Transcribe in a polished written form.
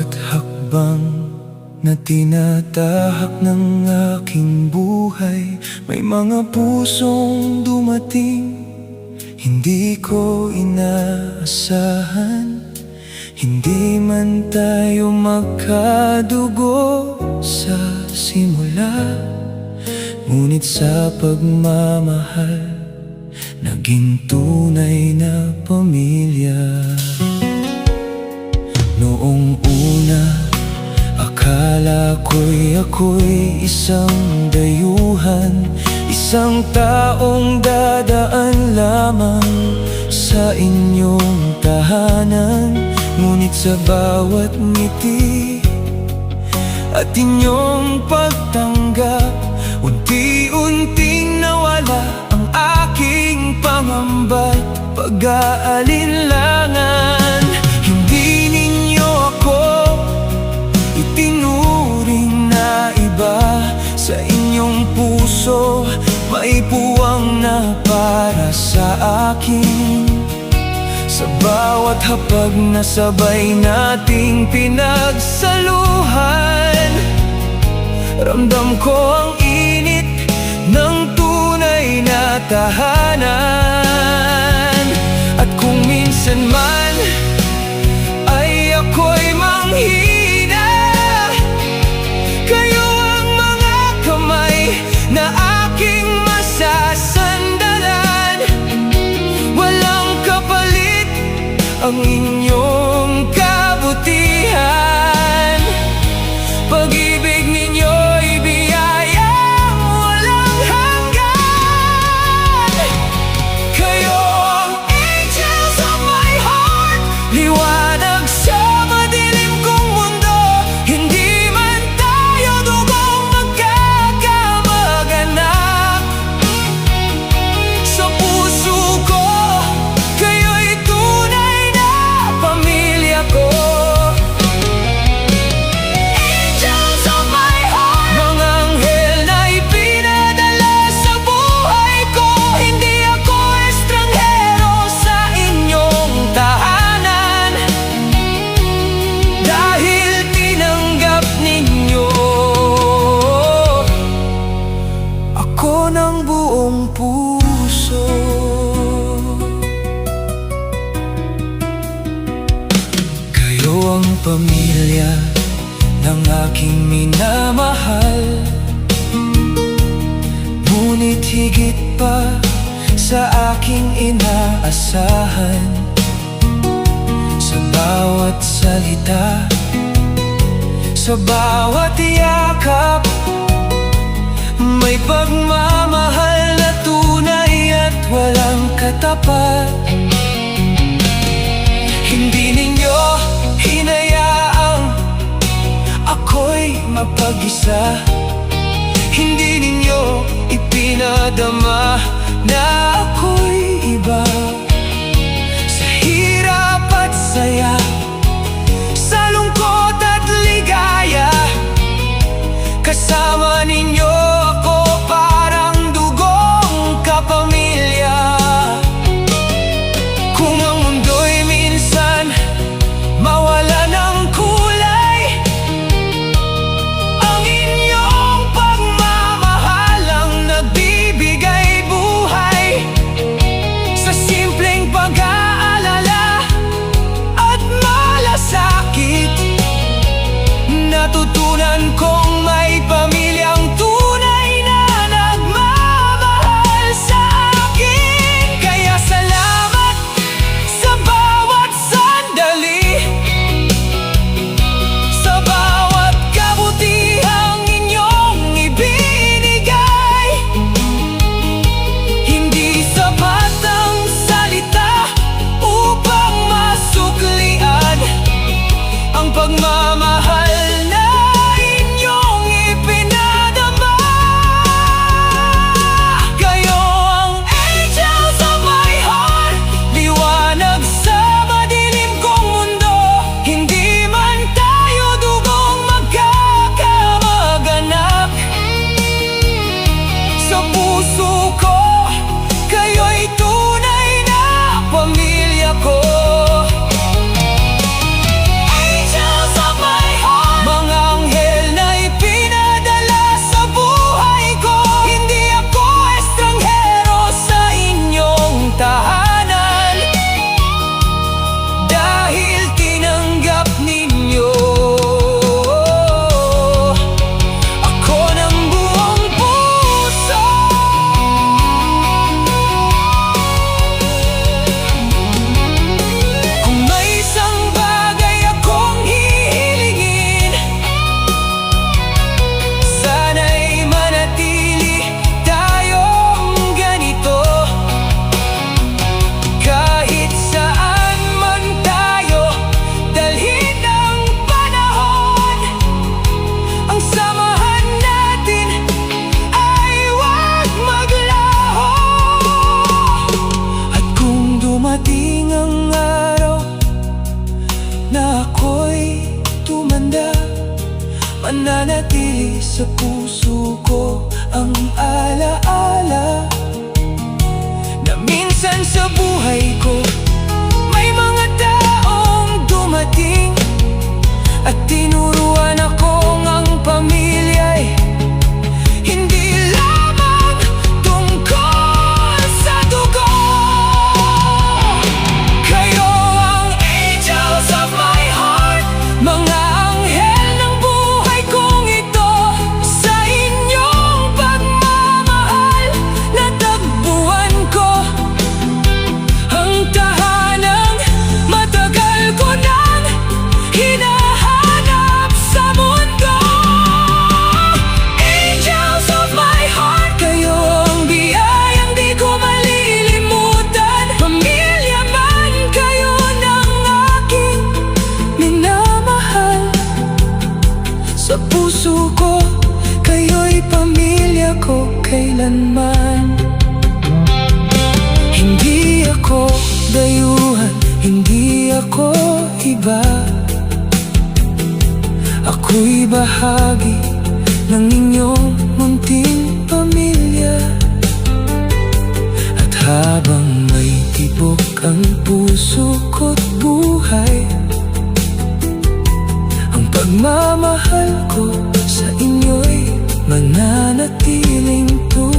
bawat hakbang na tinatahak ng aking buhay, may mga pusong dumating hindi ko inaasahan. Hindi man tayo magkadugo sa simula, ngunit sa pagmamahal naging tunay na pamilya. Noong una, akala ako'y isang dayuhan, isang taong dadaan lamang sa inyong tahanan. Ngunit sa bawat ngiti at inyong pagtanggap, unti-unting nawala ang aking pangamba't pag-aalinlangan. Hindi ninyo ako itinuring na iba, sa inyong puso may puwang na para sa akin. Sa bawat hapag na sabay nating pinagsaluhan, ramdam ko ang init ng tunay na tahanan. At kung minsan man ay ako'y manghina, kayo ang mga kamay na aking masasandalan. Walang kapalit ang inyong kabutihan. Pag-ibig ninyo'y biyayang walang hanggan. Kayo ang angels of my heart, liwanag sa madilim kong mundo. Hindi man tayo dugong magkakamag-anak, sa puso ko kayo'y tunay na pamilya ko. Angels of my heart, mga anghel na ipinadala sa buhay ko. Hindi ako estranghero sa inyong tahanan, dahil tinanggap ninyo ako ng buong puso. Kayo ang pamilya ng aking minamahal, ngunit higit pa sa aking inaasahan. Sa bawat salita, sa bawat yakap, may pagmamahal na tunay at walang katapat. Hindi ninyo hinayaang ako'y mapag-isa, hindi ninyo ipinadama na ako'y iba. Sa hirap at saya, sa lungkot at ligaya, kasama ninyo ako parang dugong kapamilya. Kung ang mundo'y minsan mawala ng kulay, ang inyong pagmamahal ang nagbibigay buhay. mananatili sa puso ko ang alaala na minsan sa buhay ko may mga taong dumating at tinuruan akong ang pamilya'y hindi lamang tungkol sa dugo. Kayo ang angels of my heart, mga anghel ng buhay kong ito. Sa inyong pagmamahal, natagpuan ko ang tahanang matagal ko nang hinahanap sa mundo. Angels of my heart, kayo ang biyayang di ko malilimutan. Pamilya man kayo ng aking minamahal. Sa puso ko, kayo'y pamilya ko kailanman. Hindi ako dayuhan, hindi ako iba. Ako'y bahagi ng inyong munting pamilya. At habang may tibok ang puso ko't buhay, ang pagmamahal ko sa inyo'y mananatiling tunay.